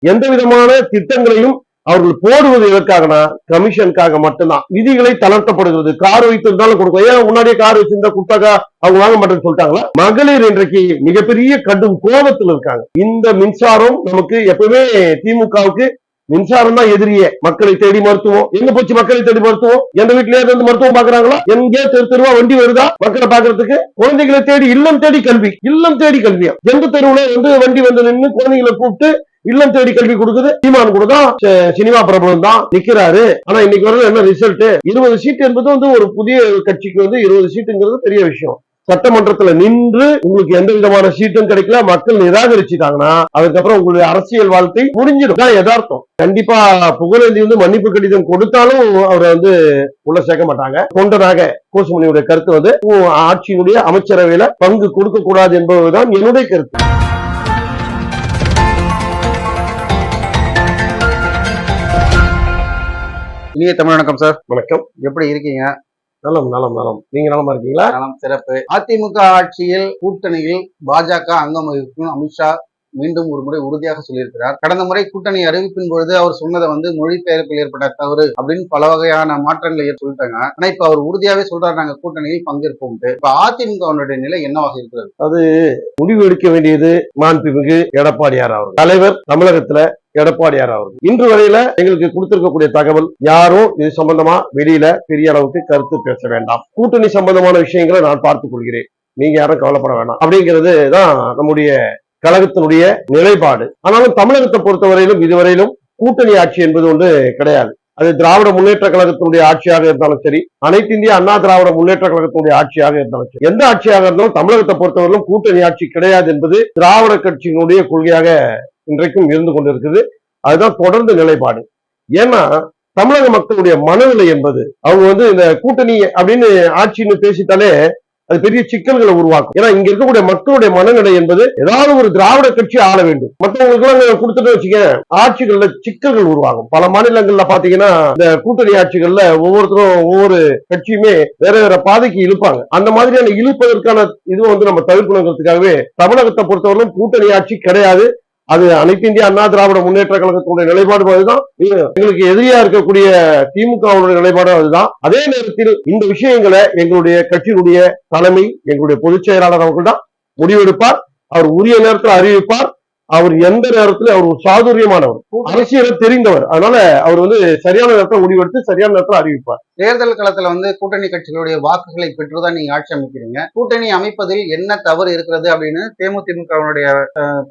எந்த விதமான திட்டங்களையும் அவர்கள் போடுவது எதற்காகனா கமிஷனுக்காக மட்டும்தான். விதிகளை தளர்த்தப்படுகிறது. கார் வைத்திருந்தாலும் கொடுக்கும். ஏன் முன்னாடியே கார் வச்சிருந்தா கொடுத்தாக்கா அவங்க வாங்க மாட்டேன்னு சொல்லிட்டாங்களா? மகளிர் இன்றைக்கு மிகப்பெரிய கடும் கோபத்தில் இருக்காங்க. இந்த மின்சாரம் நமக்கு எப்பவுமே திமுகவுக்கு மின்சாரம் தான் எதிரியே. மக்களை தேடி மருத்துவம் எங்க போச்சு? மக்களை தேடி மருத்துவம் எந்த வீட்டுல இருந்து மருத்துவம் பாக்குறாங்களா? எங்கே தெருவா வண்டி வருதா மக்களை பாக்குறதுக்கு? குழந்தைகளை தேடி இல்லம் தேடி கல்வி, இல்லம் தேடி கல்வியா? எந்த தெருவுல வண்டி வந்து நின்று குழந்தைகளை கூப்பிட்டு இல்லம் தேடி கல்வி கொடுக்குது. சீமான் கூட தான் சினிமா பிரபலம் தான் நிக்கிறாரு. ஆனா இன்னைக்கு வர என்ன ரிசல்ட்? 20 சீட் என்பது ஒரு புதிய கட்சிக்கு 20 சீட்டுங்கிறது பெரிய விஷயம். சட்டமன்றத்துல நின்று உங்களுக்கு எந்த விதமான சீட்டும் கிடைக்கல, மக்கள் நிராகரிச்சுட்டாங்கன்னா அதுக்கப்புறம் உங்களுடைய அரசியல் வாழ்க்கை முடிஞ்சிடும். யதார்த்தம். கண்டிப்பா புகழேந்தி மன்னிப்பு கடிதம் கொடுத்தாலும் அவரை உள்ள சேர்க்க மாட்டாங்க. தொண்டனாக கோசுமணியுடைய கருத்து ஆட்சியினுடைய அமைச்சரவையில பங்கு கொடுக்க கூடாது என்பதுதான் என்னுடைய கருத்து. இனிய தமிழ் வணக்கம் சார். வணக்கம். எப்படி இருக்கீங்க? நலம் நலம் நலம். நீங்க நலமா இருக்கீங்களா? நலம், சிறப்பு. அதிமுக ஆட்சியில் கூட்டணியில் பாஜக அங்கம் வகிக்கும் அமித்ஷா மீண்டும் ஒரு முறை உறுதியாக சொல்லியிருக்கிறார். கடந்த முறை கூட்டணி அறிவிப்பின் பொழுது அவர் சொன்னதை மொழிபெயர்ப்பில் ஏற்பட்ட தவறு அப்படின்னு பல வகையான மாற்றங்களை சொல்லிட்டாங்க. ஆனா இப்ப அவர் உறுதியாவே சொல்றாரு, நாங்க கூட்டணியில் பங்கேற்போம். இப்ப அதிமுகவுடைய நிலை என்னவாக இருக்கிறது? அது முடிவு எடுக்க வேண்டியது மாண்புமிகு எடப்பாடியார் அவர்கள், தலைவர் தமிழகத்துல எடப்பாடியார் அவர்கள். இன்று வரையில எங்களுக்கு கொடுத்திருக்கக்கூடிய தகவல், யாரும் இது சம்பந்தமா வெளியில பெரிய அளவுக்கு கருத்து பேச வேண்டாம், கூட்டணி சம்பந்தமான விஷயங்களை நான் பார்த்துக் கொள்கிறேன், நீங்க யாரும் கவலைப்பட வேண்டாம் அப்படிங்கிறது தான் நம்முடைய கழகத்தினுடைய நிலைப்பாடு. ஆனாலும் தமிழகத்தை பொறுத்தவரையிலும் இதுவரையிலும் கூட்டணி ஆட்சி என்பது ஒன்று கிடையாது. அது திராவிட முன்னேற்ற கழகத்தினுடைய ஆட்சியாக இருந்தாலும் சரி, அனைத்து இந்திய அண்ணா திராவிட முன்னேற்ற கழகத்தினுடைய ஆட்சியாக இருந்தாலும் சரி, எந்த ஆட்சியாக இருந்தாலும் தமிழகத்தை பொறுத்தவரையிலும் கூட்டணி ஆட்சி கிடையாது என்பது திராவிட கட்சியினுடைய கொள்கையாக இன்றைக்கும் இருந்து கொண்டிருக்குது. அதுதான் தொடர்ந்து நிலைப்பாடு. ஏன்னா தமிழக மக்களுடைய மனநிலை என்பது அவங்க இந்த கூட்டணி அப்படின்னு ஆட்சின்னு பேசிட்டாலே அது பெரிய சிக்கல்களை உருவாக்கும். ஏன்னா இங்க இருக்கக்கூடிய மக்களுடைய மனநிலை என்பது ஏதாவது ஒரு திராவிட கட்சி ஆள வேண்டும், மற்றவங்களுக்கு எல்லாம் கொடுத்துட்டு வச்சுக்க ஆட்சிகள்ல சிக்கல்கள் உருவாகும். பல மாநிலங்கள்ல பாத்தீங்கன்னா இந்த கூட்டணி ஆட்சிகள்ல ஒவ்வொருத்தரும் ஒவ்வொரு கட்சியுமே வேற வேற பாதைக்கு இழுப்பாங்க. அந்த மாதிரியான இழுப்பதற்கான இது நம்ம தவிர்க்கணுங்கிறதுக்காகவே தமிழகத்தை பொறுத்தவரைக்கும் கூட்டணி ஆட்சி கிடையாது. அது அனைத்து இந்திய அண்ணா திராவிட முன்னேற்ற கழகத்தினுடைய நிலைப்பாடு அதுதான். எங்களுக்கு எதிரியா இருக்கக்கூடிய திமுகவுடைய நிலைப்பாடு அதுதான். அதே நேரத்தில் இந்த விஷயங்களை எங்களுடைய கட்சியினுடைய தலைமை, எங்களுடைய பொதுச் செயலாளர் அவர்கள் தான் முடிவெடுப்பார். அவர் உரிய நேரத்தில் அறிவிப்பார். அவர் எந்த நேரத்தில் அவர் ஒரு சாதுரியமானவர், அரசியலை தெரிந்தவர். அதனால அவர் சரியான நேரத்தில் முடிவெடுத்து சரியான நேரத்தில் அறிவிப்பார். தேர்தல் களத்துல கூட்டணி கட்சிகளுடைய வாக்குகளை பெற்றுதான் நீங்க ஆட்சி அமைக்கிறீங்க. கூட்டணி அமைப்பதில் என்ன தவறு இருக்கிறது அப்படின்னு தேமுதிமுகவுடைய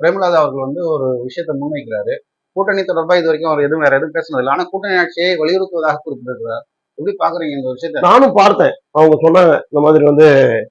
பிரேமலதா அவர்கள் ஒரு விஷயத்தை முன்வைக்கிறாரு. கூட்டணி தொடர்பா இது வரைக்கும் அவர் வேற எதுவும் பேசினதில்லை. ஆனா கூட்டணி ஆட்சியை வலியுறுத்துவதாக குறிப்பிட்டிருக்கிறார். எப்படி பாக்குறீங்க இந்த விஷயத்தை? நானும் பார்த்தேன். அவங்க சொன்னாங்க இந்த மாதிரி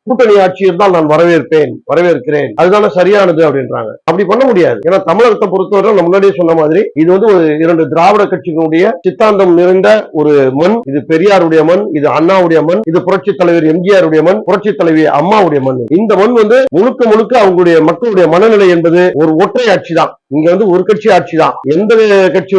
கூட்டணி ஆட்சி இருந்தால் நான் வரவேற்கிறேன், அதுதானே சரியானது அப்படின்றாங்க. அப்படி பண்ண முடியாது. ஏன்னா தமிழகத்தை பொறுத்தவரை நான் முன்னாடியே சொன்ன மாதிரி இது ஒரு 2 திராவிட கட்சிகளுடைய சித்தாந்தம் நிறைந்த ஒரு மண். இது பெரியாருடைய மண், இது அண்ணாவுடைய மண், இது புரட்சி தலைவர் எம்ஜிஆருடைய மண், புரட்சி தலைவி அம்மாவுடைய மண். இந்த மண் முழுக்க முழுக்க அவங்களுடைய மக்களுடைய மனநிலை என்பது ஒரு ஒற்றை ஆட்சி தான். இங்க ஒரு கட்சி ஆட்சி தான். எந்த கட்சி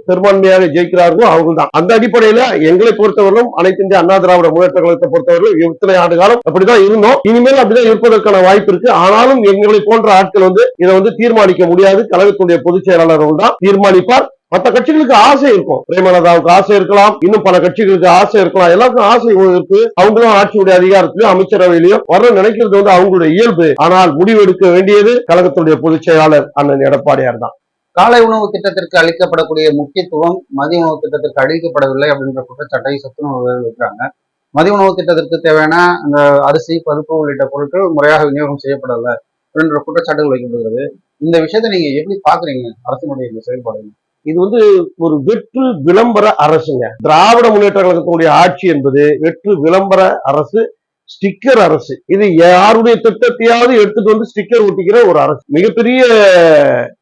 பெரும்பான்மையாக ஜெயிக்கிறார்களோ அவர்கள் தான். அந்த அடிப்படையில எங்களை பொறுத்தவரையிலும் அனைத்து இந்திய அண்ணா திராவிட முன்னேற்ற கழகத்தை பொறுத்தவரையிலும் இத்தனை ஆண்டு காலம் அப்படிதான் இருந்தோம். இனிமேல் அப்படிதான் இருப்பதற்கான வாய்ப்பு இருக்கு. ஆனாலும் எங்களை போன்ற ஆட்கள் இதை தீர்மானிக்க முடியாது. கழகத்துடைய பொதுச் செயலாளர்கள் தான் தீர்மானிப்பார். மற்ற கட்சிகளுக்கு ஆசை இருக்கும். பிரேமலதாவுக்கு ஆசை இருக்கலாம், இன்னும் பல கட்சிகளுக்கு ஆசை இருக்கலாம். எல்லாருக்கும் ஆசை இருக்கு. அவங்களும் ஆட்சியுடைய அதிகாரத்திலயும் அமைச்சரவையிலையும் வர நினைக்கிறது அவங்களுடைய இயல்பு. ஆனால் முடிவெடுக்க வேண்டியது கழகத்துடைய பொதுச் செயலாளர் அண்ணன் எடப்பாடியார் தான். காலை உணவு திட்டத்திற்கு அளிக்கப்படக்கூடிய முக்கியத்துவம் மதிய உணவு திட்டத்திற்கு அளிக்கப்படவில்லை அப்படின்ற குற்றச்சாட்டை சத்துணவு வைக்கிறாங்க. மதிய உணவு திட்டத்திற்கு தேவையான அந்த அரிசி, பருப்பு உள்ளிட்ட பொருட்கள் முறையாக விநியோகம் செய்யப்படலை அப்படின்ற குற்றச்சாட்டுகள் வைக்கப்படுகிறது. இந்த விஷயத்தை நீங்க எப்படி பாக்குறீங்க? அரசினுடைய இந்த செயல்பாடு இது ஒரு வெற்று விளம்பர அரசுங்க. திராவிட முன்னேற்ற கழகத்தினுடைய ஆட்சி என்பது வெற்று விளம்பர அரசு, ஸ்டிக்கர் அரசு. இது யாருடைய திட்டத்தையாவது எடுத்துட்டு ஸ்டிக்கர் ஒட்டிக்கிற ஒரு அரசு. மிகப்பெரிய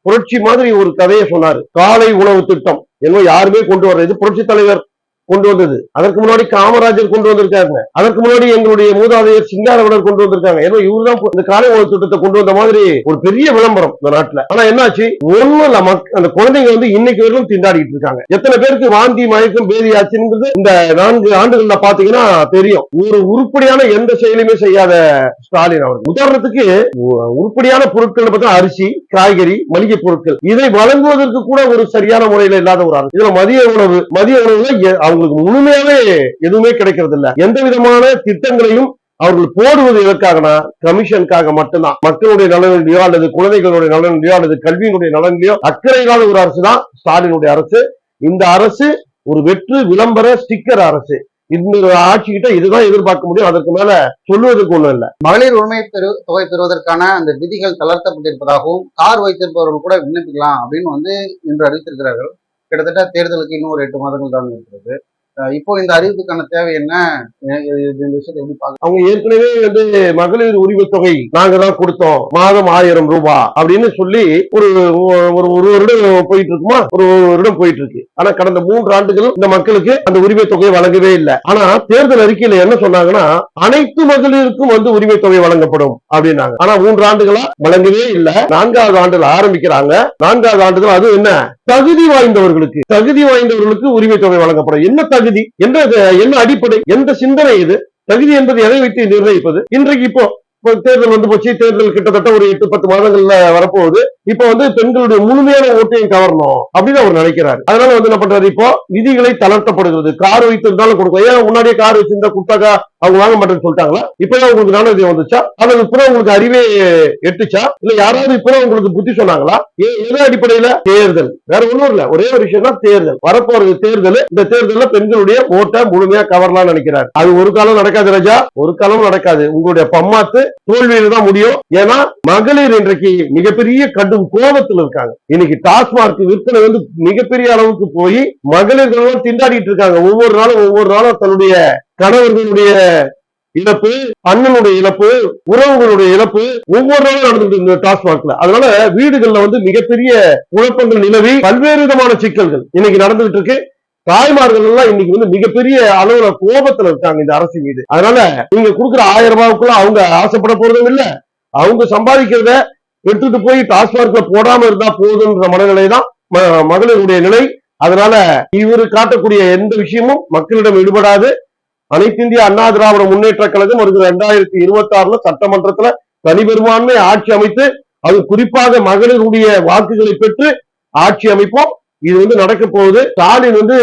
புரட்சி மாதிரி ஒரு கதையை சொன்னாரு. காலை உணவு திட்டம் என்ன யாருமே கொண்டு வர்றது. புரட்சி தலைவர் கொண்டு வந்தது. அதற்கு முன்னாடி காமராஜர் கொண்டு வந்திருக்காங்க. அதற்கு முன்னாடி எங்களுடைய மூதாதையர் சிங்காரவனர் கொண்டு வந்திருக்காங்க. ஏன்னா இவருதான் இந்த காலை உணவு திட்டத்தை கொண்டு வந்த மாதிரி ஒரு பெரிய விளம்பரம் இந்த நாட்டுல. ஆனா என்னாச்சு, ஒண்ணும் இல்ல, அந்த குழந்தைங்க வந்து இன்னைக்கு வரைக்கும் திண்டாடிட்டு இருக்காங்க. எத்தனை பேருக்கு வாந்தி மயக்கம் பேதி ஆச்சுங்கிறது இந்த 4 ஆண்டுகள்ல பாத்தீங்கன்னா தெரியும். ஒரு உருப்படியான எந்த செயலுமே செய்யாத ஸ்டாலின் அவர்கள். உதாரணத்துக்கு உருப்படியான பொருட்கள் பார்த்தா அரிசி, காய்கறி, மளிகை பொருட்கள் இதை வழங்குவதற்கு கூட ஒரு சரியான முறையில இல்லாத ஒரு அரசு. இதுல மதிய உணவுல அவங்களுக்கு முழுமையாவே எதுவுமே கிடைக்கிறது இல்ல. எந்த விதமான திட்டங்களையும் அவர்கள் போடுவது எதற்காகனா கமிஷனுக்காக மட்டும்தான். மக்களுடைய நலனிலையோ அல்லது குழந்தைகளுடைய நலனிலையோ அல்லது கல்வியினுடைய நலனிலையோ அக்கறை இல்லாத ஒரு அரசு தான் ஸ்டாலினுடைய அரசு. இந்த அரசு ஒரு வெற்று விளம்பர ஸ்டிக்கர் அரசு. இந்த ஆட்சி கிட்ட இதுதான் எதிர்பார்க்க முடியும். அதற்கு மேல சொல்லுவதற்கு ஒண்ணும் இல்ல. மகளிர் உரிமை தொகை பெறுவதற்கான அந்த விதிகள் தளர்த்தப்பட்டிருப்பதாகவும் கார் வைத்திருப்பவர்கள் கூட விண்ணப்பிக்கலாம் அப்படின்னு வந்து இன்று அறிவித்திருக்கிறார்கள். கிட்டத்தட்ட தேர்தலுக்கு இன்னும் ஒரு 8 மாதங்கள் தான் இருக்கிறது. இப்போ இந்த அறிவிப்புக்கான தேவை என்ன, இந்த விஷயத்தை எப்படி பார்க்க? அவங்க ஏற்கனவே வந்து மகளிர் உரிமை தொகை நாங்க தான் கொடுத்தோம், மாதம் 1000 ரூபாய் அப்படின்னு சொல்லி ஒரு வருடம் போயிட்டு இருக்குமா, ஒரு வருடம் போயிட்டு இருக்கு. ஆனா கடந்த 3 ஆண்டுகள் இந்த மக்களுக்கு அந்த உரிமை தொகையை வழங்கவே இல்லை. ஆனா தேர்தல் அறிக்கையில என்ன சொன்னாங்கன்னா அனைத்து மகளிருக்கும் வந்து உரிமை தொகை வழங்கப்படும் அப்படின்னாங்க. ஆனா 3 ஆண்டுகளா வழங்கவே இல்லை. 4வது ஆண்டுல ஆரம்பிக்கிறாங்க. 4வது ஆண்டுகள் அது என்ன, தகுதி வாய்ந்தவர்களுக்கு உரிமை தொகை வழங்கப்படும். என்ன தகுதி, என்ன அடிப்படை, எந்த சிந்தனை இது? தகுதி என்பது எதை வைத்து நிர்ணயிப்பது? இன்றைக்கு இப்போ தேர்தல் வந்து போச்சு. தேர்தல் கிட்டத்தட்ட ஒரு 8-10 மாதங்கள்ல வரப்போகுது. இப்ப வந்து பெண்களுடைய முழுமையான ஓட்டையும் கவரணும் அப்படின்னு அவர் நினைக்கிறாரு. அதனால வந்து என்ன பண்றாரு, இப்போ விதிகளை தளர்த்தப்படுகிறது. கார் வைத்திருந்தாலும் கொடுக்கும். ஏன் முன்னாடியே கார் வச்சிருந்தா கொடுத்தாக்கா அவங்க வாங்க மாட்டேன்னு சொல்லிட்டாங்களா? இப்பதான் உங்களுக்கு ஞானோதயம் வந்துச்சா, அல்லது இப்பதான் உங்களுக்கு அறிவே எட்டுச்சா, இல்ல யாராவது இப்பதான் உங்களுக்கு புத்தி சொன்னாங்களா? எது அடிப்படையில? தேர்தல், வேற ஒண்ணும் இல்ல. ஒரே ஒரு விஷயம் தான் தேர்தல். வரப்போறது தேர்தல். இந்த தேர்தல்ல பெண்களுடைய ஓட்டை முழுமையா கவரலாம் நினைக்கிறாரு. அது ஒரு காலம் நடக்காது ராஜா, ஒரு காலம் நடக்காது. உங்களுடைய பம்மாத்து தோல்வியில தான் முடியும். ஏன்னா மகளிர் இன்றைக்கு மிகப்பெரிய கடும் கோபத்தில் இருக்காங்க. இன்னைக்கு டாஸ்மார்க் விற்பனை வந்து மிகப்பெரிய அளவுக்கு போய் மகளிர்கள் திண்டாடிட்டு இருக்காங்க. ஒவ்வொரு நாளும் தன்னுடைய கணவர்களுடைய இழப்பு, அண்ணனுடைய இழப்பு, உறவுகளுடைய இழப்பு ஒவ்வொரு நாளும் நடந்துட்டு இருக்கு டாஸ்மார்க்ல. அதனால வீடுகள்ல வந்து மிகப்பெரிய குழப்பங்கள் நிலவி பல்வேறு விதமான சிக்கல்கள் இன்னைக்கு நடந்துகிட்டு இருக்கு. தாய்மார்கள் எல்லாம் இன்னைக்கு வந்து மிகப்பெரிய அளவுல கோபத்துல இருக்காங்க இந்த அரசு மீது. அதனால நீங்க கொடுக்குற 1000 ரூபாய்க்குள்ள அவங்க ஆசைப்பட போறதும் இல்ல. அவங்க சம்பாதிக்கிறத எடுத்துட்டு போய் டாஸ்மார்க்ல போடாம இருந்தா போதுன்ற மனநிலை தான் மகளிருடைய நிலை. அதனால இவரு காட்டக்கூடிய எந்த விஷயமும் மக்களிடம் ஈடுபடாது. அனைத்து இந்திய அண்ணா திராவிட முன்னேற்ற கழகம் வருகிற 2026 சட்டமன்றத்துல தனிபெரும்பான்மை ஆட்சி அமைத்து, அது குறிப்பாக மகளிருடைய வாக்குகளை பெற்று ஆட்சி அமைப்போம். இது வந்து நடக்க போகுது. ஸ்டாலின் வந்து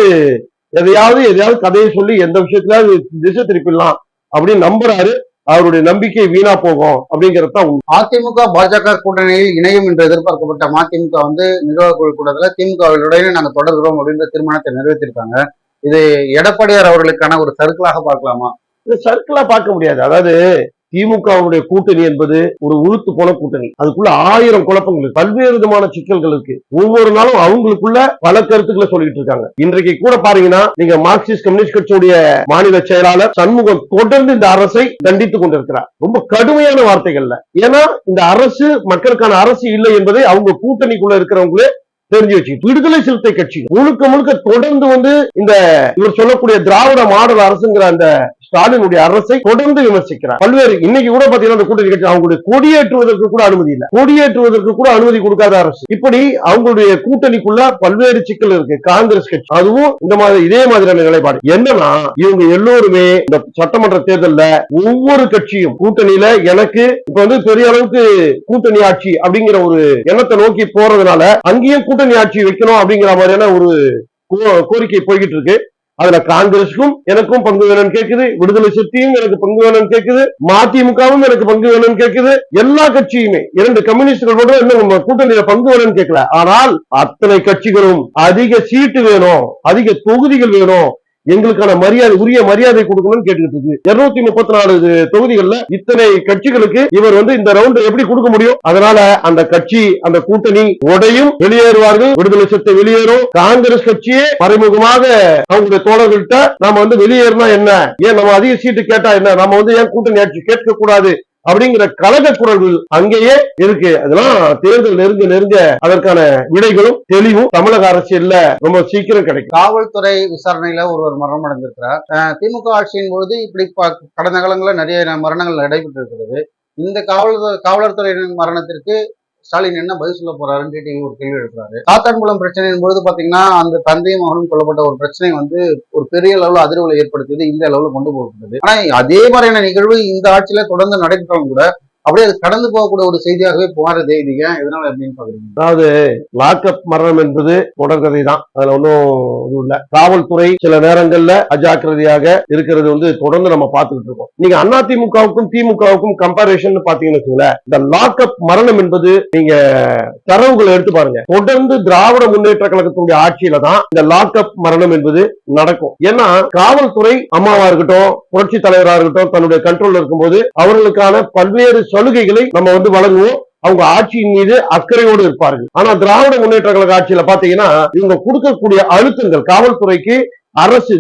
எதையாவது கதையை சொல்லி எந்த விஷயத்துல திசை திருப்பிடலாம் அப்படின்னு நம்புறாரு. அவருடைய நம்பிக்கை வீணா போகும் அப்படிங்கறத. அதிமுக பாஜக கூட்டணியில் இணையும் என்று எதிர்பார்க்கப்பட்ட மதிமுக வந்து நிர்வாக குழு கூட்டத்தில் திமுகவுடனே நாங்க தொடர்கிறோம் அப்படின்ற தீர்மானத்தை நிறைவேற்றிருக்காங்க. இது எடப்பாடியார் அவர்களுக்கான ஒரு சர்க்கிளாக பார்க்கலாமா? இது சர்க்கிளா பார்க்க முடியாது. அதாவது திமுகவுடைய கூட்டணி என்பது ஒரு உளுத்து போன கூட்டணி. அதுக்குள்ள 1000 குழப்பங்கள், பல்வேறு விதமான சிக்கல்கள் இருக்கு. ஒவ்வொரு நாளும் அவங்களுக்குள்ள பல கருத்துக்களை சொல்லிட்டு இருக்காங்க. இன்றைக்கு கூட பாத்தீங்கன்னா நீங்க மார்க்சிஸ்ட் கம்யூனிஸ்ட் கட்சியுடைய மாநில செயலாளர் சண்முகம் தொடர்ந்து இந்த அரசை கண்டித்துக் கொண்டிருக்கிறார், ரொம்ப கடுமையான வார்த்தைகள்ல. ஏன்னா இந்த அரசு மக்களுக்கான அரசு இல்லை என்பதை அவங்க கூட்டணிக்குள்ள இருக்கிறவங்களே தெரிஞ்சு வச்சு, விடுதலை சிறுத்தை கட்சி முழுக்க தொடர்ந்து வந்து இந்த இவர் சொல்லக்கூடிய திராவிட மாடல் அரசுங்கிற அந்த ஸ்டாலினுடைய அரசை தொடர்ந்து விமர்சிக்கிறார். பல்வேறு இன்னைக்கு கூட பாத்தீங்கன்னா அந்த கூட்டணி கட்சி அவங்களுடைய கொடியேற்றுவதற்கு கூட அனுமதி இல்லை, கொடியேற்றுவதற்கு கூட அனுமதி கொடுக்காத அரசு. இப்படி அவங்களுடைய கூட்டணிக்குள்ள பல்வேறு சிக்கல் இருக்கு. காங்கிரஸ் கட்சி அதுவும் இந்த மாதிரி இதே மாதிரியான நிலைப்பாடு. என்னன்னா இவங்க எல்லோருமே இந்த சட்டமன்ற தேர்தல்ல ஒவ்வொரு கட்சியும் கூட்டணியில எனக்கு இப்ப வந்து பெரிய அளவுக்கு கூட்டணி ஆட்சி அப்படிங்கிற ஒரு எண்ணத்தை நோக்கி போறதுனால அங்கேயும் கூட்டணி ஆட்சி வைக்கணும் அப்படிங்கிற மாதிரியான ஒரு கோரிக்கை போய்கிட்டு இருக்கு. அதுல காங்கிரஸுக்கும் எனக்கும் பங்கு வேணும்னு கேக்குது, விடுதலை சிறுத்தையும் எனக்கு பங்கு வேணும்னு கேக்குது, மதிமுகவும் எனக்கு பங்கு வேணும்னு கேக்குது. எல்லா கட்சியுமே 2 கம்யூனிஸ்டுகள் மட்டும் இன்னும் கூட்டணியில பங்கு வேணும்னு கேட்கல. ஆனால் அத்தனை கட்சிகளும் அதிக சீட்டு வேணும், அதிக தொகுதிகள் வேணும், எங்களுக்கான மரியாதை, உரிய மரியாதை கொடுக்கணும்னு கேட்டுக்கிட்டு இருக்கு. 234 தொகுதிகள்ல இத்தனை கட்சிகளுக்கு இவர் வந்து இந்த ரவுண்ட் எப்படி கொடுக்க முடியும்? அதனால அந்த கட்சி, அந்த கூட்டணி உடையும், வெளியேறுவார்கள். விடுதலை சிறுத்தை வெளியேறும். காங்கிரஸ் கட்சியே மறைமுகமாக அவங்களுடைய தோழர்கள்ட்ட நாம வந்து வெளியேறினா என்ன, ஏன் நம்ம அதிக சீட்டு கேட்டா என்ன, நம்ம வந்து ஏன் கூட்டணி ஆட்சி கேட்க கூடாது அப்படிங்கிற கழக குரல்கள் அங்கேயே இருக்கு. அதெல்லாம் தேர்தல் நெருங்க நெருங்க அதற்கான விடைகளும் தெளிவும் தமிழக அரசியல்ல ரொம்ப சீக்கிரம் கிடைக்கும். காவல்துறை விசாரணையில ஒருவர் மரணம் அடைந்திருக்கிறார். திமுக ஆட்சியின் பொழுது இப்படி கடந்த காலங்களில் நிறைய மரணங்கள் நடைபெற்று இருக்கிறது. இந்த காவலர் துறையினரின் மரணத்திற்கு ஸ்டாலின் என்ன பதில் சொல்ல போறாருன்னு டிடிவி ஒரு கேள்வி எழுப்புறாரு. சாத்தான்குளம் பிரச்சனையின் பொழுது பாத்தீங்கன்னா அந்த தந்தையும் மகனும் கொல்லப்பட்ட ஒரு பிரச்சனை வந்து ஒரு பெரிய அளவுல அதிர்வுகளை ஏற்படுத்தியது, இந்த அளவுல கொண்டு போகப்பட்டது. ஆனா அதே மாதிரியான நிகழ்வு இந்த ஆட்சியில தொடர்ந்து நடைபெற்றாலும் கூட அப்படியே அது கடந்து போகக்கூடிய ஒரு செய்தியாகவே போறதே. இது ஏன் எதனால அப்படின்னு பாக்குறீங்க? அதாவது லாக்அப் மரணம் என்பது தொடர்கதை தான், அதுல ஒன்றும் இது இல்ல. காவல்துறை சில நேரங்கள்ல அஜாக்கிரதையாக இருக்கிறது வந்து தொடர்ந்து நம்ம பார்த்துக்கிட்டு இருக்கோம். நீங்க அதிமுகவுக்கும் திமுகவுக்கும் கம்பாரிசன் பாத்தீங்கன்னு இந்த லாக்அப் மரணம் என்பது நீங்க தரவுகளை எடுத்து பாருங்க. தொடர்ந்து திராவிட முன்னேற்ற கழகத்தினுடைய ஆட்சியில தான் இந்த லாக்அப் மரணம் என்பது நடக்கும். ஏன்னா காவல்துறை அம்மாவா இருக்கட்டும், புரட்சி தலைவராக இருக்கட்டும், தன்னுடைய கண்ட்ரோல் இருக்கும்போது அவர்களுக்கான பல்வேறு சலுகைகளை நம்ம வந்து வழங்குவோம். அவங்க ஆட்சியின் மீது அக்கறையோடு இருப்பார்கள். ஆனா திராவிட முன்னேற்ற கழக ஆட்சியில பாத்தீங்கன்னா இவங்க கொடுக்கக்கூடிய அழுத்தங்கள் காவல்துறைக்கு அரசு,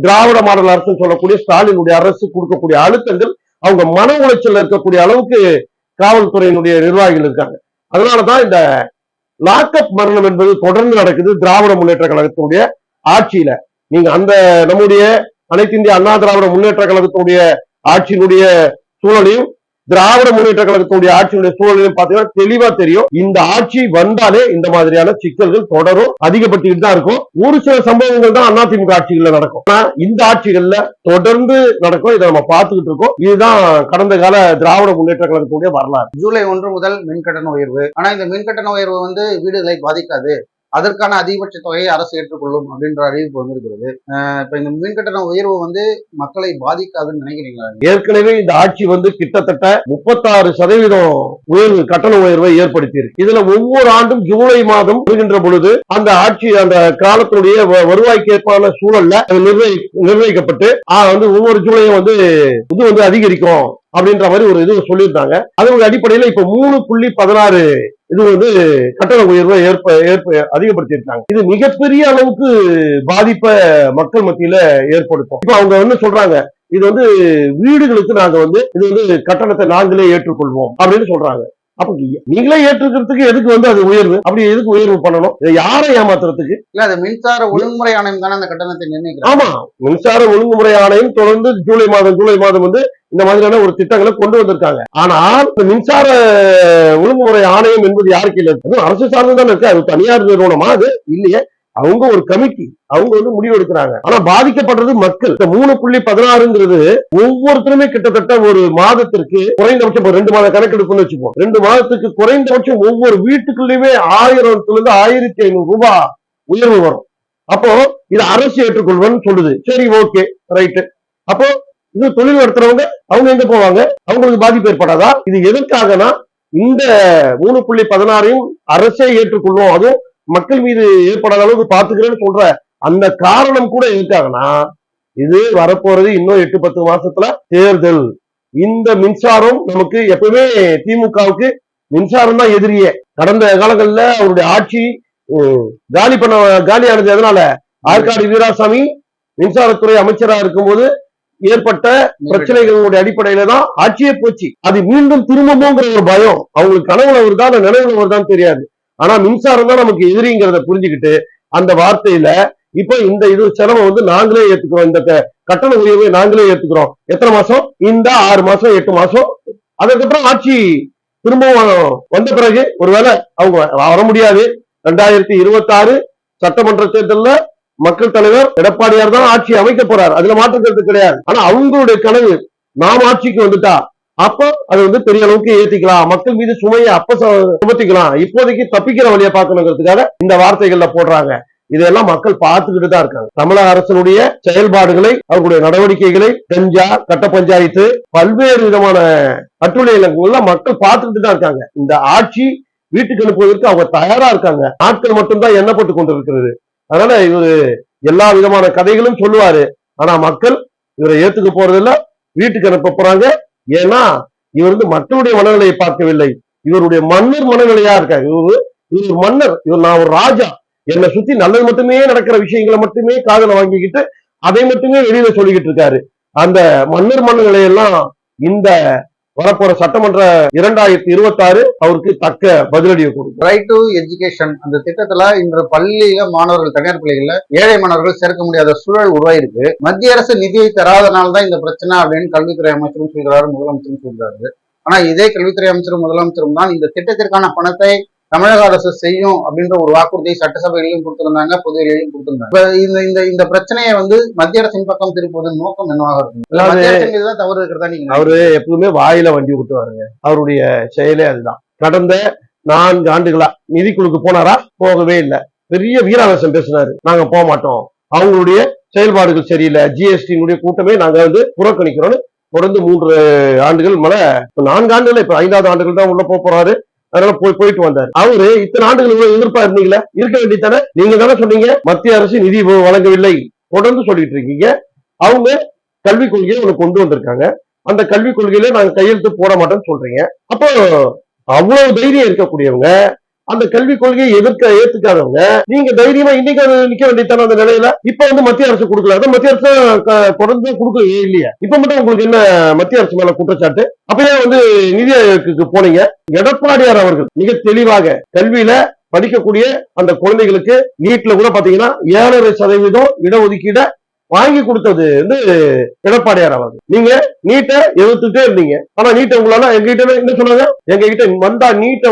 திராவிட மாடல் அரசு சொல்லக்கூடிய ஸ்டாலினுடைய அரசு கொடுக்கக்கூடிய அழுத்தங்கள் அவங்க மன உளைச்சல் இருக்கக்கூடிய அளவுக்கு காவல்துறையினுடைய நிர்வாகிகள் இருக்காங்க. அதனாலதான் இந்த லாக்அப் மரணம் என்பது தொடர்ந்து நடக்குது திராவிட முன்னேற்ற கழகத்தினுடைய ஆட்சியில. நீங்க அந்த நம்முடைய அனைத்து இந்திய அண்ணா திராவிட முன்னேற்ற கழகத்தினுடைய ஆட்சியினுடைய சூழலையும் திராவிட முன்னேற்ற கழகத்தினுடைய ஆட்சியுடைய சூழலையும் பாத்தீங்கன்னா தெளிவா தெரியும். இந்த ஆட்சி வந்தாலே இந்த மாதிரியான சிக்கல்கள் தொடரும், அதிகப்பட்டுக்கிட்டு தான் இருக்கும். ஒரு சில சம்பவங்கள் தான் அதிமுக ஆட்சிகள்ல நடக்கும், இந்த ஆட்சிகள்ல தொடர்ந்து நடக்கும். இதை நம்ம பார்த்துக்கிட்டு இருக்கோம். இதுதான் கடந்த கால திராவிட முன்னேற்ற கழகத்தினுடைய வரலாறு. ஜூலை 1 முதல் மின்கட்டண உயர்வு. ஆனா இந்த மின்கட்டண உயர்வு வந்து வீடுகளை பாதிக்காது, அதற்கான அதிகபட்ச தொகையை அரசு ஏற்றுக்கொள்ளும் அப்படின்ற அறிவிப்பு வந்திருக்கிறது. இப்ப இந்த மின்கட்டண உயர்வு வந்து மக்களை பாதிக்காதுன்னு நினைக்கிறீங்களா? ஏற்கனவே இந்த ஆட்சி வந்து கிட்டத்தட்ட 36% உயர்வு, கட்டண உயர்வை ஏற்படுத்தி இருக்கு. இதுல ஒவ்வொரு ஆண்டும் ஜூலை மாதம் வருகின்ற பொழுது அந்த ஆட்சி அந்த காலத்துடைய வருவாய்க்கு ஏற்பான சூழல்ல நிர்ணயிக்கப்பட்டு வந்து ஒவ்வொரு ஜூலையும் வந்து இது வந்து அதிகரிக்கும் அப்படின்ற மாதிரி ஒரு இது சொல்லியிருந்தாங்க. அதனுடைய அடிப்படையில இப்ப 3.16 இது வந்து கட்டண உயர்வை அதிகப்படுத்தி இருக்காங்க. இது மிகப்பெரிய அளவுக்கு பாதிப்பை மக்கள் மத்தியில ஏற்படுத்தும். இப்ப அவங்க வந்து சொல்றாங்க, இது வந்து வீடுகளுக்கு நாங்க வந்து இது வந்து கட்டணத்தை நாங்களே ஏற்றுக்கொள்வோம் அப்படின்னு சொல்றாங்க. அப்ப நீங்களே ஏற்றுக்கிறதுக்கு எதுக்கு வந்து அது உயர்வு? அப்படி எதுக்கு உயர்வு பண்ணணும்? யாரை ஏமாத்துறதுக்கு? இல்ல, அது மின்சார ஒழுங்குமுறை ஆணையம் தானே அந்த கட்டணத்தை நிர்ணயிக்கிறாங்க. ஆமா, மின்சார ஒழுங்குமுறை ஆணையம் தொடர்ந்து ஜூலை மாதம் வந்து இந்த மாதிரியான ஒரு திட்டங்களை கொண்டு வந்திருக்காங்க. ஆனால் இந்த மின்சார ஒழுங்குமுறை ஆணையம் என்பது யாருக்கு இல்லை, அதுவும் அரசு சார்ந்துதான் இருக்கு. அது தனியார் நிறுவனமா? அது இல்லையே. அவங்க ஒரு கமிட்டி, அவங்க வந்து முடிவு எடுக்கிறாங்க. ஆனா பாதிக்கப்படுறது மக்கள். 3.16 ஒவ்வொருத்தருமே கிட்டத்தட்ட ஒரு மாதத்திற்கு குறைந்தபட்சம் 2 மாத கணக்கெடுப்புன்னு வச்சுப்போம். 2 மாதத்துக்கு குறைந்தபட்சம் ஒவ்வொரு வீட்டுக்குள்ளேயுமே 1000 1500 ரூபாய் உயர்வு வரும். அப்போ இது அரசு ஏற்றுக்கொள்வன்னு சொல்லுது. சரி, ஓகே, ரைட்டு. அப்போ இது தொழில் நடத்துறவங்க அவங்க எங்க போவாங்க? அவங்களுக்கு பாதிப்பு ஏற்படாதா? இது எதற்காகனா இந்த 3.16 அரசே ஏற்றுக்கொள்வோம், அதுவும் மக்கள் மீது ஏற்படாத அளவுக்கு பாத்துக்கிறேன்னு சொல்ற அந்த காரணம் கூட எதுக்காகனா, இது வரப்போறது இன்னும் 8-10 மாசத்துல தேர்தல். இந்த மின்சாரம் நமக்கு எப்பவுமே திமுகவுக்கு மின்சாரம் தான் எதிரியே. கடந்த காலங்கள்ல அவருடைய ஆட்சி காலியானது எதனால? ஆற்காடு வீராசாமி மின்சாரத்துறை அமைச்சராக இருக்கும்போது ஏற்பட்ட பிரச்சனைகளுடைய அடிப்படையில தான் ஆட்சியே போச்சு. அது மீண்டும் திரும்புங்கிற ஒரு பயம் அவங்களுக்கு கனவுல வருதா நினைவுல வருதான்னு தெரியாது. ஆனா மின்சாரம் தான் நமக்கு எதிரிங்கிறத புரிஞ்சுக்கிட்டு அந்த வார்த்தையில இப்ப இந்த இது செலவை வந்து நாங்களே ஏத்துக்கிறோம், இந்த கட்டண உயர்வை நாங்களே ஏத்துக்கிறோம். எத்தனை மாசம்? இந்த 6 மாசம் 8 மாசம். அதுக்கப்புறம் ஆட்சி திரும்பவும் வந்த பிறகு ஒருவேளை அவங்க வர முடியாது. 2026 சட்டமன்ற தேர்தல்ல மக்கள் தலைவர் எடப்பாடியார் தான் ஆட்சி அமைக்க போறாரு, அதுல மாற்றுக்கிறது கிடையாது. ஆனா அவங்களுடைய கனவு நாம் ஆட்சிக்கு வந்துட்டா அப்ப அது வந்து பெரிய அளவுக்கு ஏத்திக்கலாம், மக்கள் மீது சுமையை அப்ப சுமத்திக்கலாம். இப்போதைக்கு தப்பிக்கிற வழியை பார்க்கணுங்கிறதுக்காக இந்த வார்த்தைகள்ல போடுறாங்க. இதெல்லாம் மக்கள் பார்த்துக்கிட்டு தான் இருக்காங்க. தமிழக அரசனுடைய செயல்பாடுகளை, அவர்களுடைய நடவடிக்கைகளை, கட்ட பஞ்சாயத்து, பல்வேறு விதமான அட்டுழியங்கள்ல மக்கள் பார்த்துக்கிட்டு தான் இருக்காங்க. இந்த ஆட்சி வீட்டுக்கு அனுப்புவதற்கு அவங்க தயாரா இருக்காங்க. நாட்கள் மட்டும்தான் எண்ணப்பட்டு கொண்டிருக்கிறது. அதனால இவரு எல்லா விதமான கதைகளும் சொல்லுவாரு. ஆனா மக்கள் இவரை ஏத்துக்க போறதில்ல, வீட்டுக்கு அனுப்ப போறாங்க. ஏன்னா இவர் வந்து மக்களுடைய மனநிலையை பார்க்கவில்லை, இவருடைய மன்னர் மனநிலையா இருக்காரு. இவர் மன்னர், இவர் நான் ஒரு ராஜா, என்னை சுத்தி நல்லது மட்டுமே நடக்கிற விஷயங்களை மட்டுமே காதல வாங்கிக்கிட்டு அதை மட்டுமே வெளியில சொல்லிக்கிட்டு இருக்காரு. அந்த மன்னர் மனநிலையெல்லாம் இந்த வரப்போற சட்டமன்ற 2026 அவருக்கு தக்க பதிலடியை கொடுக்கும். ரைட் டு எஜுகேஷன் அந்த திட்டத்துல இன்று பள்ளியில மாணவர்கள், தனியார் பள்ளிகள்ல ஏழை மாணவர்கள் சேர்க்க முடியாத சூழல் உருவாயிருக்கு. மத்திய அரசு நிதியை தராதனால தான் இந்த பிரச்சனை அப்படின்னு கல்வித்துறை அமைச்சரும் சொல்கிறாரு, முதலமைச்சரும் சொல்றாரு. ஆனா இதே கல்வித்துறை அமைச்சரும் முதலமைச்சரும் தான் இந்த திட்டத்திற்கான பணத்தை தமிழக அரசு செய்யும் அப்படின்ற ஒரு வாக்குறுதியை சட்டசபையிலையும் கொடுத்திருந்தாங்க, பொதுவெளியிலையும் கொடுத்திருந்தாங்க. இந்த பிரச்சனையை மத்திய அரசின் பக்கம் திருப்புவதன் நோக்கம் என்னவாக இருக்கும்? மத்திய அரசின் மீதுதான் தவறு இருக்கிறதா நீங்க? அவரு எப்பவுமே வாயில வண்டி விட்டுவாருங்க. அவருடைய செயலே அதுதான். கடந்த 4 ஆண்டுகளா நிதிக்குழுக்கு போனாரா? போகவே இல்லை. பெரிய வீராவேசம் பேசினாரு, நாங்க போக மாட்டோம், அவங்களுடைய செயல்பாடுகள் சரியில்லை, ஜிஎஸ்டி கூட்டமே நாங்க புறக்கணிக்கிறோம்னு தொடர்ந்து 3 ஆண்டுகள் மேல 4 ஆண்டுகள், இப்ப 5வது ஆண்டுகள் தான் உள்ள போறாரு. அதனால போயிட்டு வந்தாரு. அவரு இத்தனை ஆண்டுகள் இவ்வளவு எதிர்ப்பா இருந்தீங்களா? இருக்க வேண்டியதானே. நீங்க தானே சொன்னீங்க மத்திய அரசு நிதி வழங்கவில்லை, தொடர்ந்து சொல்லிட்டு இருக்கீங்க. அவங்க கல்விக் கொள்கையை உனக்கு கொண்டு வந்திருக்காங்க, அந்த கல்விக் கொள்கையில நாங்க கையெழுத்து போட மாட்டோம்னு சொல்றீங்க. அப்போ அவ்வளவு தைரியம் இருக்கக்கூடியவங்க, அந்த கல்விக் கொள்கையை ஏத்துக்காதவங்க, நீங்க தைரியமா இன்னைக்கு நிக்க வேண்டியதான அந்த நிலையில. இப்ப மத்திய அரசு கொடுக்கல, மத்திய அரசு தொடர்ந்து கொடுக்கவே இல்லையா? இப்ப மட்டும் உங்களுக்கு என்ன மத்திய அரசு மேல குற்றச்சாட்டு? அப்பயே நிதி ஆயோக்கு போனீங்க. எடப்பாடியார் அவர்கள் மிக தெளிவாக கல்வியில படிக்கக்கூடிய அந்த குழந்தைகளுக்கு நீட்ல கூட பாத்தீங்கன்னா 7.5% இடஒதுக்கீட வாங்கி கொடுத்தது எடப்பாடியார் அவர்கள். நீங்க நீட்டை எதிர்த்துட்டே இருந்தீங்க. ஆனா நீட்டை உங்களால எங்ககிட்ட என்ன சொன்னாங்க? எங்க கிட்ட வந்தா நீட்டை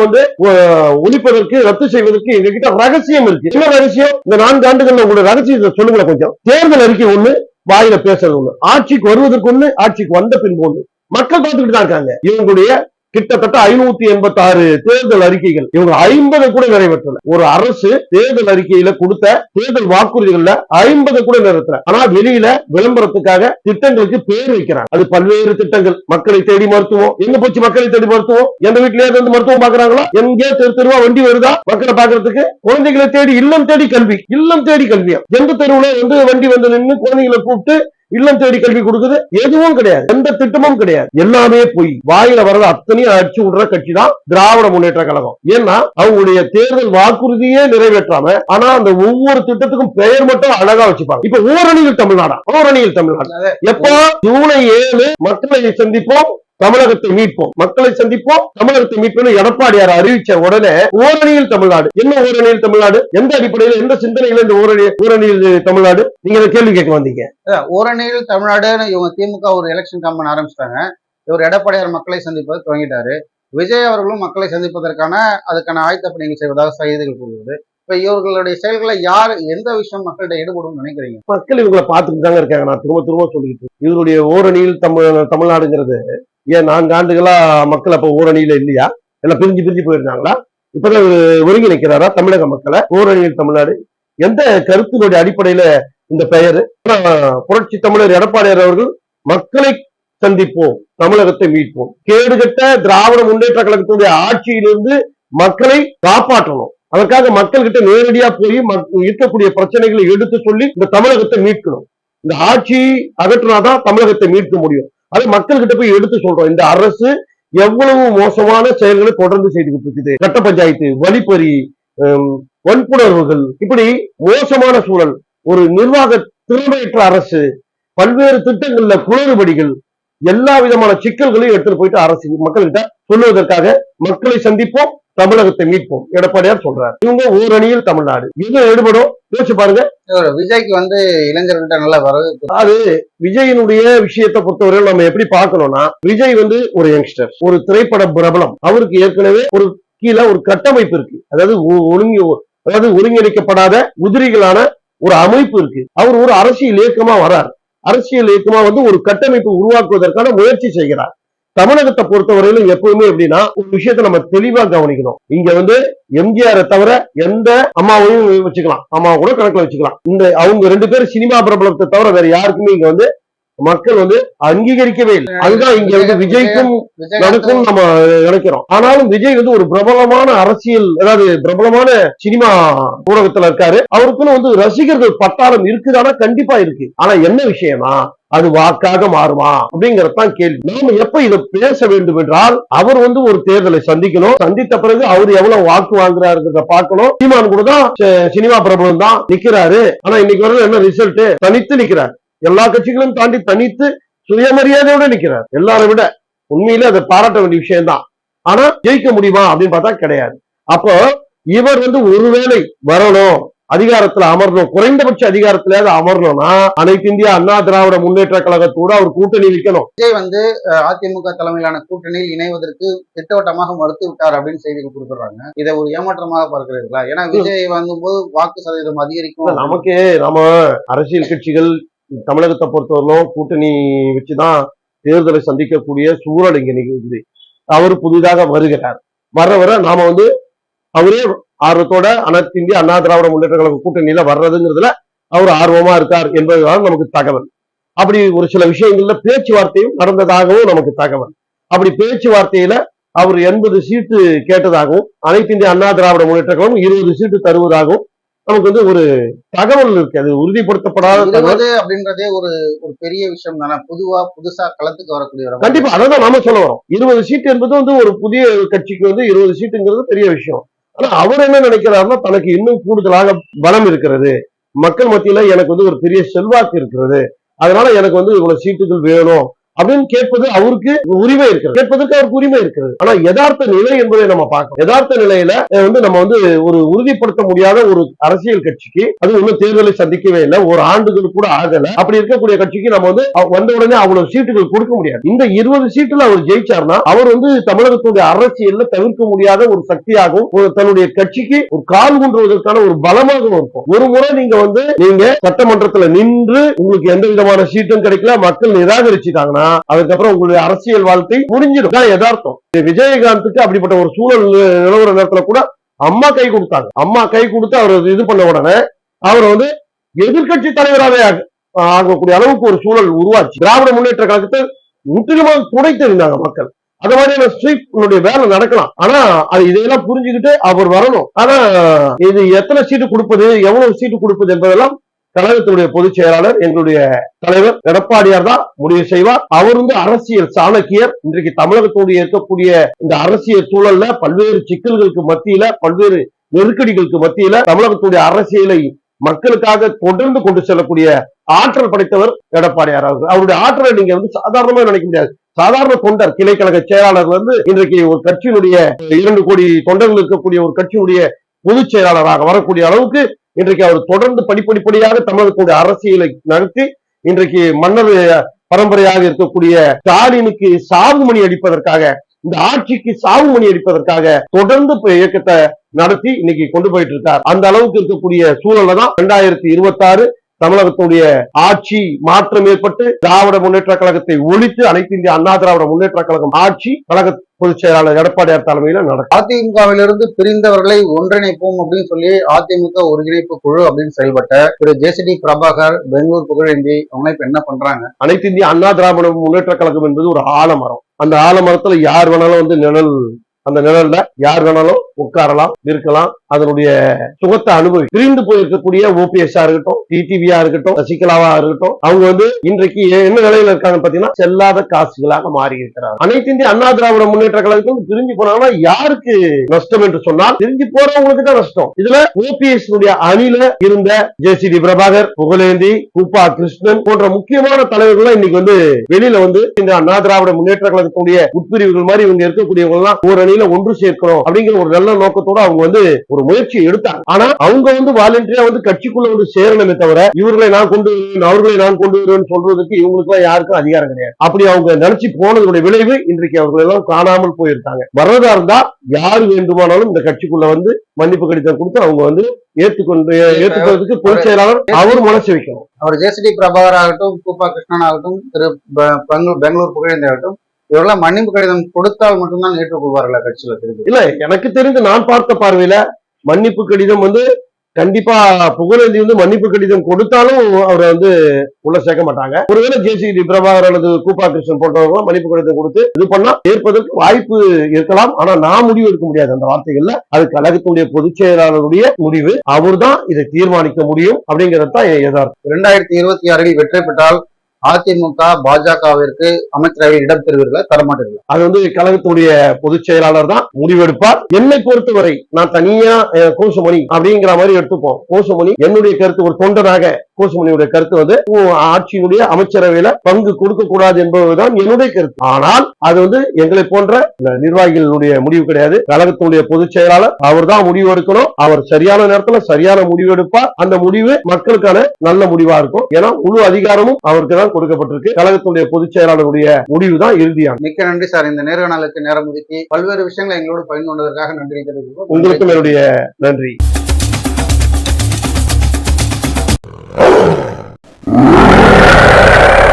ஒழிப்பதற்கு, ரத்து செய்வதற்கு எங்க கிட்ட ரகசியம் இருக்கு. என்ன ரகசியம்? இந்த 4 ஆண்டுகள்ல உங்களோட ரகசியத்தை சொல்லுங்க கொஞ்சம். தேர்தல் அறிக்கை ஒண்ணு, வாயில பேசுறது ஒண்ணு, ஆட்சிக்கு வருவதற்கு ஒண்ணு, ஆட்சிக்கு வந்த பின்பு ஒண்ணு. மக்கள் பார்த்துக்கிட்டு தான் இருக்காங்க. இவங்களுடைய கிட்டத்தட்ட 586 தேர்தல் அறிக்கைகள், இவங்க 50 கூட நிறைவேற்றல. ஒரு அரசு தேர்தல் அறிக்கையில கொடுத்த தேர்தல் வாக்குறுதிகள்ல 50 கூட நிறைவேற்றல. ஆனா வெளியில விளம்பரத்துக்காக திட்டங்களுக்கு பேர் வைக்கிறாங்க. அது பல்வேறு திட்டங்கள். மக்களை தேடி மருத்துவம். எங்க போச்சு மக்களை தேடி மருத்துவம்? எந்த வீட்லயே மருத்துவம் பாக்குறாங்களா? எங்கே தெருவா வண்டி வருதா மக்களை பாக்குறதுக்கு? குழந்தைகளை தேடி இல்லம் தேடி கல்வி, இல்லம் தேடி கல்வியா? எந்த தெருவுல வண்டி நின்று குழந்தைகளை கூப்பிட்டு இல்லம் தேடி கல்வி கொடுக்குது? எதுவும் கிடையாது, எந்த திட்டமும் கிடையாது. எல்லாமே போய் வாயில வரது அத்தனையும் அடிச்சு விடுற கட்சி தான் திராவிட முன்னேற்ற கழகம். ஏன்னா அவங்களுடைய தேர்தல் வாக்குறுதியே நிறைவேற்றாம, ஆனா அந்த ஒவ்வொரு திட்டத்துக்கும் பெயர் மட்டும் அழகா வச்சுப்பாங்க. இப்ப ஓரணியில் தமிழ்நாடு, ஓரணியில் தமிழ்நாடு. எப்போ? ஜூலை 7 மக்களை சந்திப்போம், தமிழகத்தை மீட்போம், மக்களை சந்திப்போம், தமிழகத்தை மீட்போம் எடப்பாடியார் அறிவிச்ச உடனே ஓரணியில் தமிழ்நாடு. என்ன ஓரணியில் தமிழ்நாடு? எந்த அடிப்படையில், எந்த சிந்தனையில இந்த ஓரணியில் தமிழ்நாடு? நீங்க கேள்வி கேட்க வந்தீங்க. ஓரணியில் தமிழ்நாடு இவங்க திமுக ஒரு எலெக்ஷன் கம்பெனி ஆரம்பிச்சிட்டாங்க. இவர் எடப்பாடியார் மக்களை சந்திப்பதை துவங்கிட்டாரு. விஜய் அவர்களும் மக்களை சந்திப்பதற்கான அதுக்கான ஆயத்த பணிகள் செய்வதாக செய்திகள் கூறுகிறது. இப்ப இவர்களுடைய செயல்களை யார், எந்த விஷயம் மக்கள்கிட்ட ஈடுபடும் நினைக்கிறீங்க? மக்கள் இவங்களை பார்த்துட்டு தாங்க இருக்காங்க. நான் திரும்ப சொல்லிட்டு இவருடைய ஓரணியில் தமிழ்நாடுங்கிறது ஏன் 4 ஆண்டுகளா மக்கள் அப்ப ஓரணியில இல்லையா? எல்லாம் பிரிஞ்சு போயிருந்தாங்களா? இப்பதான் ஒருங்கிணைக்கிறாரா தமிழக மக்களை? ஓரணியில் தமிழ்நாடு எந்த கருத்தினுடைய அடிப்படையில இந்த பெயர்? புரட்சி தமிழர் எடப்பாடியார் அவர்கள் மக்களை சந்திப்போம், தமிழகத்தை மீட்போம், கேடுகட்ட திராவிட முன்னேற்ற கழகத்துடைய ஆட்சியிலிருந்து மக்களை காப்பாற்றணும், அதற்காக மக்கள் கிட்ட நேரடியா போய் இருக்கக்கூடிய பிரச்சனைகளை எடுத்து சொல்லி இந்த தமிழகத்தை மீட்கணும். இந்த ஆட்சி அகற்றினாதான் தமிழகத்தை மீட்க முடியும். அது மக்கள் கிட்ட போய் எடுத்து சொல்றோம். இந்த அரசு எவ்வளவு மோசமான செயல்களை தொடர்ந்து செய்துகிட்டு இருக்குது. கட்ட பஞ்சாயத்து, வழிப்பறி, வன்புணர்வுகள், இப்படி மோசமான சூழல், ஒரு நிர்வாக திறமையற்ற அரசு, பல்வேறு திட்டங்கள்ல குளறுபடிகள், எல்லா விதமான சிக்கல்களையும் எடுத்துட்டு போயிட்டு அரசு மக்கள்கிட்ட சொல்லுவதற்காக மக்களை சந்திப்போம், தமிழகத்தை மீட்போம் எடப்பாடியார் சொல்றாரு. இவங்க ஓரணியில் தமிழ்நாடு. இது ஈடுபடும். யோசிச்சு பாருங்க. விஜய்க்கு இளைஞர்கள்ட்ட நல்ல வரவேற்பு. அது விஜயினுடைய விஷயத்தை பொறுத்தவரையில் நம்ம எப்படி பார்க்கணும்னா, விஜய் ஒரு யங்ஸ்டர், ஒரு திரைப்பட பிரபலம். அவருக்கு ஏற்கனவே ஒரு கீழே ஒரு கட்டமைப்பு இருக்கு. அதாவது ஒருங்கிணைக்கப்படாத உதிரிகளான ஒரு அமைப்பு இருக்கு. அவர் ஒரு அரசியல் இயக்கமா வரார். அரசியல் இயக்கமா ஒரு கட்டமைப்பு உருவாக்குவதற்கான முயற்சி செய்கிறார். தமிழகத்தை பொறுத்தவரையிலும் எப்பவுமே எப்படின்னா, ஒரு விஷயத்தை நம்ம தெளிவா கவனிக்கணும். இங்க எம்ஜிஆரை தவிர எந்த அம்மாவையும் வச்சுக்கலாம், அம்மாவை கூட கணக்குல வச்சுக்கலாம். அவங்க 2 பேரும் சினிமா பிரபலத்தை தவிர வேற யாருக்குமே இங்க மக்கள் அங்கீகரிக்கவே இல்லை. அதுதான் இங்க விஜய்க்கும் நடக்கும் நம்ம நினைக்கிறோம். ஆனாலும் விஜய் ஒரு பிரபலமான அரசியல், அதாவது பிரபலமான சினிமா ஊடகத்துல இருக்காரு. அவருக்குன்னு ரசிகர்கள் பட்டாளம் இருக்குதானா? கண்டிப்பா இருக்கு. ஆனா என்ன விஷயமா, அது வாக்காக மாறுமா அப்படிங்கறதான் கேள்வி. நாம எப்ப இதை பேச வேண்டும் என்றால், அவர் ஒரு தேர்தலை சந்திக்கணும். சந்தித்த பிறகு அவர் எவ்வளவு வாக்கு வாங்குறாருன்றத பார்க்கணும். சீமான் கூட தான் சினிமா பிரபலம் தான் நிக்கிறாரு. ஆனா இன்னைக்கு வரைக்கும் என்ன ரிசல்ட்? தனித்து நிக்கிறார். எல்லா கட்சிகளும் தாண்டி தனித்து சுயமரியாதையோட நிக்கிறார். எல்லாரை விட உண்மையிலே அதை பாராட்ட வேண்டிய விஷயம் தான். ஆனா ஜெயிக்க முடியுமா அப்படின்னு பார்த்தா கிடையாது. அப்போ இவர் ஒருவேளை வரணும், அதிகாரத்துல அமரணும், குறைந்தபட்ச அதிகாரத்திலேயாவது அமரணும்னா அனைத்து இந்திய அண்ணா திராவிட முன்னேற்ற கழகத்தோட அவர் கூட்டணி வைக்கணும். விஜய் அதிமுக தலைமையிலான கூட்டணியில் இணைவதற்கு திட்டவட்டமாக மறுத்து விட்டார் அப்படின்னு செய்திகள் கொடுத்துறாங்க. இதை ஒரு ஏமாற்றமாக பார்க்கிறீர்களா? ஏன்னா விஜய் போது வாக்கு சதவீதம் அதிகரிக்கும். நம்ம அரசியல் கட்சிகள் தமிழகத்தை பொறுத்தவரையிலும் கூட்டணி வச்சுதான் தேர்தலை சந்திக்கக்கூடிய சூழல் இங்க நிகழ்ந்து, அவர் புதிதாக வருகிறார். வர நாம அவரே ஆர்வத்தோட அனைத்து இந்திய அண்ணா திராவிட முன்னேற்ற கழக கூட்டணியில வர்றதுங்கிறதுல அவர் ஆர்வமா இருக்கார் என்பதுதான் நமக்கு தகவல். அப்படி ஒரு சில விஷயங்கள்ல பேச்சுவார்த்தையும் நடந்ததாகவும் நமக்கு தகவல். அப்படி பேச்சுவார்த்தையில அவர் 80 சீட்டு கேட்டதாகவும் அனைத்து இந்திய அண்ணா திராவிட முன்னேற்ற கழகம் 20 சீட்டு தருவதாகவும் நமக்கு ஒரு தகவல் இருக்கு. அது உறுதிப்படுத்தப்படாத தகவல் அப்படின்றதே ஒரு பெரிய விஷயம் தானே. புதுசா களத்துக்கு வரக்கூடிய கண்டிப்பா அதான் நாம சொல்ல வரோம். 20 சீட்டு என்பது ஒரு புதிய கட்சிக்கு 20 சீட்டுங்கிறது பெரிய விஷயம். ஆனா அவர் என்ன நினைக்கிறாருன்னா, தனக்கு இன்னும் கூடுதலாக பலம் இருக்கிறது, மக்கள் மத்தியில எனக்கு ஒரு பெரிய செல்வாக்கு இருக்கிறது, அதனால எனக்கு இவ்வளவு சீட்டுகள் வேணும் அப்படின்னு கேட்பது அவருக்கு உரிமை இருக்கிறது, கேட்பதற்கு அவருக்கு உரிமை இருக்கிறது. ஆனா யதார்த்த நிலை என்பதை நம்ம பார்க்கணும். யதார்த்த நிலையில நம்ம ஒரு உறுதிப்படுத்த முடியாத ஒரு அரசியல் கட்சிக்கு, அது இன்னும் தேர்தலை சந்திக்கவே இல்லை, ஒரு ஆண்டுகள் கூட ஆகல, அப்படி இருக்கக்கூடிய கட்சிக்கு நம்ம வந்த உடனே அவ்வளவு சீட்டுகள் கொடுக்க முடியாது. இந்த 20 சீட்டுல அவர் ஜெயிச்சார்னா அவர் தமிழகத்துடைய அரசியல்ல தவிர்க்க முடியாத ஒரு சக்தியாகவும் தன்னுடைய கட்சிக்கு ஒரு கால் ஊன்றுவதற்கான ஒரு பலமாகவும் இருக்கும். ஒரு முறை நீங்க சட்டமன்றத்துல நின்று உங்களுக்கு எந்த விதமான சீட்டும் கிடைக்கல, மக்கள் நிராகரிச்சுட்டாங்கன்னா அதுக்கப்புறம் உங்களுடைய அரசியல் வாழ்க்கை முடிஞ்சிடும். யதார்த்தம். விஜயகாந்துக்கு அப்படிப்பட்ட ஒரு சூழல் நிலவர நேரத்துல கூட அம்மா கை கொடுத்தாங்க. அம்மா கை கொடுத்து அவர் இது பண்ண உடனே அவர் எதிர்கட்சி தலைவராகவே ஆகக்கூடிய அளவுக்கு ஒரு சூழல் உருவாச்சு. திராவிட முன்னேற்ற கழகத்தை முற்றிலுமாக துடைத்திருந்தாங்க மக்கள். அது மாதிரியான ஸ்வீப் வேலை நடக்கலாம். ஆனா அது இதையெல்லாம் புரிஞ்சுக்கிட்டு அவர் வரணும். ஆனா இது எத்தனை சீட்டு கொடுப்பது, எவ்வளவு சீட்டு கொடுப்பது என்பதெல்லாம் கழகத்தினுடைய பொதுச் செயலாளர் எங்களுடைய தலைவர் எடப்பாடியார் தான் முடிவு செய்வார். அவர் அரசியல் சாணக்கியர். இன்றைக்கு தமிழகத்தோடு இருக்கக்கூடிய இந்த அரசியல் சூழல்ல பல்வேறு சிக்கல்களுக்கு மத்தியில, பல்வேறு நெருக்கடிகளுக்கு மத்தியில தமிழகத்துடைய அரசியலை மக்களுக்காக தொடர்ந்து கொண்டு செல்லக்கூடிய ஆற்றல் படைத்தவர் எடப்பாடியார் அவர்கள். அவருடைய ஆற்றலை நீங்க சாதாரணமா நினைக்க முடியாது. சாதாரண தொண்டர், கிளைக்கழக செயலாளர் இன்றைக்கு ஒரு கட்சியினுடைய 2 கோடி தொண்டர்கள் இருக்கக்கூடிய ஒரு கட்சியினுடைய பொதுச் செயலாளராக வரக்கூடிய அளவுக்கு இன்றைக்கு அவர் தொடர்ந்து படிப்படியாக தமிழகத்துடைய அரசியலை நடத்தி இன்றைக்கு மன்னர் பரம்பரையாக இருக்கக்கூடிய ஸ்டாலினுக்கு சாவுமணி அடிப்பதற்காக, இந்த ஆட்சிக்கு சாவுமணி அடிப்பதற்காக தொடர்ந்து இயக்கத்தை நடத்தி இன்னைக்கு கொண்டு போயிட்டு இருக்கார். அந்த அளவுக்கு இருக்கக்கூடிய சூழல்ல தான் 2026 தமிழகத்துடைய ஆட்சி மாற்றம் ஏற்பட்டு திராவிட முன்னேற்ற கழகத்தை ஒழித்து அனைத்து இந்திய அண்ணா திராவிட முன்னேற்ற கழகம் ஆட்சி கழக பொதுச் செயலாளர் எடப்பாடியார் தலைமையில நடக்கும். அதிமுகவிலிருந்து பிரிந்தவர்களை ஒன்றிணைப்போம் அப்படின்னு சொல்லி அதிமுக ஒருங்கிணைப்பு குழு அப்படின்னு செயல்பட்ட திரு ஜேசிடி பிரபாகர், பெங்களூர் புகழேந்தி அவங்க இப்ப என்ன பண்றாங்க? அனைத்து இந்திய அண்ணா திராவிட முன்னேற்ற கழகம் என்பது ஒரு ஆலமரம். அந்த ஆலமரத்துல யார் வேணாலும் நிழல், அந்த நிழல்ல யார் வேணாலும் உட்காரலாம், இருக்கலாம், அதனுடைய சுகத்தை அனுபவி. பிரிந்து போயிருக்கக்கூடிய ஓபிஎஸ் இருக்கட்டும், டிடிவியா இருக்கட்டும், சசிகலாவா இருக்கட்டும், அவங்க இன்றைக்கு என்ன நிலையில இருக்காங்க பாத்தீங்கன்னா செல்லாத காசுகளாக மாறி இருக்கிறாங்க. அனைத்து இந்திய அண்ணா திராவிட முன்னேற்ற கழகத்தில் பிரிஞ்சு போனாங்கன்னா யாருக்கு நஷ்டம் என்று சொன்னால் பிரிஞ்சு போறவங்களுக்கு தான் நஷ்டம். இதுல ஓபிஎஸ் அணில இருந்த ஜேசிடி பிரபாகர், புகழேந்தி, கூப்பா கிருஷ்ணன் போன்ற முக்கியமான தலைவர்கள் இன்னைக்கு வெளியில இந்த அண்ணா திராவிட முன்னேற்ற கழகத்துடைய உட்பிரிவுகள் மாதிரி இவங்க இருக்கக்கூடியவங்க எல்லாம் ஒரு அணியில ஒன்று சேர்க்கிறோம் அப்படிங்கிற ஒரு நல்ல நோக்கத்தோட அவங்க ஒரு முயற்சி எடுத்தாங்க. ஆனா அவங்க வாலண்டியரா கட்சிக்குள்ள சேரணுமே தவிர இவர்களை நான் கொண்டு வருவேன், அவர்களை நான் கொண்டு வருவேன் சொல்றதுக்கு இவங்களுக்கு எல்லாம் யாருக்கும் அதிகாரம் கிடையாது. அப்படி அவங்க நினைச்சு போனதுடைய விளைவு இன்றைக்கு அவர்கள் எல்லாம் காணாமல் போயிருக்காங்க. வரதா இருந்தா யாரு வேண்டுமானாலும் இந்த கட்சிக்குள்ள மன்னிப்பு கடிதம் கொடுத்து அவங்க ஏற்றுக்கொள்றதுக்கு பொதுச் செயலாளர் அவர் மனசு வைக்கணும். அவர் ஜேசிடி பிரபாகர் ஆகட்டும், கூப்பா கிருஷ்ணன் ஆகட்டும், திரு பெங்களூர் புகழேந்தி ஆகட்டும், இவரெல்லாம் மன்னிப்பு கடிதம் கொடுத்தால் மட்டும்தான் ஏற்றுக்கொள்வார்களா கட்சியில? தெரிஞ்சு இல்ல, எனக்கு தெரிந்து நான் பார்த்த பார்வையில மன்னிப்பு கடிதம் கண்டிப்பா புகழேந்தி மன்னிப்பு கடிதம் கொடுத்தாலும் அவரை உள்ள சேர்க்க மாட்டாங்க. ஒருவேளை ஜேசிடி பிரபாகர் அல்லது கூப்பா கிருஷ்ணன் போன்றவங்க மன்னிப்பு கடிதம் கொடுத்து இது பண்ணா ஏற்பதற்கு வாய்ப்பு இருக்கலாம். ஆனா நான் முடிவு எடுக்க முடியாது அந்த வார்த்தைகள்ல. அது கழகத்துடைய பொதுச் செயலாளருடைய முடிவு. அவர் தான் இதை தீர்மானிக்க முடியும் அப்படிங்கிறது தான் யதார்த்தம். 2026 வெற்றி பெற்றால் அதிமுக பாஜகவிற்கு அமைச்சரவை இடம் பெறுவீர்களா தரமாட்டீர்களா? அது வந்து கழகத்துடைய பொதுச் செயலாளர் தான் முடிவெடுப்பார். என்னை பொறுத்தவரை நான் தனியா கோசுமணி அப்படிங்கிற மாதிரி எடுத்துப்போம். கோசுமணி என்னுடைய கருத்து, ஒரு தொண்டனாக கோசுமணியுடைய கருத்து வந்து ஆட்சியினுடைய அமைச்சரவையில பங்கு கொடுக்க கூடாது என்பதுதான் என்னுடைய கருத்து. ஆனால் அது வந்து எங்களை போன்ற நிர்வாகிகளுடைய முடிவு கிடையாது. கழகத்துடைய பொதுச் செயலாளர் அவர் தான் முடிவு எடுக்கணும். அவர் சரியான நேரத்துல சரியான முடிவு எடுப்பார். அந்த முடிவு மக்களுக்கான நல்ல முடிவா இருக்கும். ஏன்னா முழு அதிகாரமும் அவருக்கு தான் கொடுக்கப்பட்டிருக்கு. கழகத்துடைய பொதுச் செயலாளருடைய முடிவு தான் இறுதியான. மிக்க நன்றி சார். இந்த நேர்காணலுக்கு நேரம் ஒதுக்கி பல்வேறு விஷயங்களை எங்களோடு பகிர்ந்து கொண்டதற்காக நன்றி தெரிவிக்கிறோம். உங்களுக்கும் என்னுடைய நன்றி.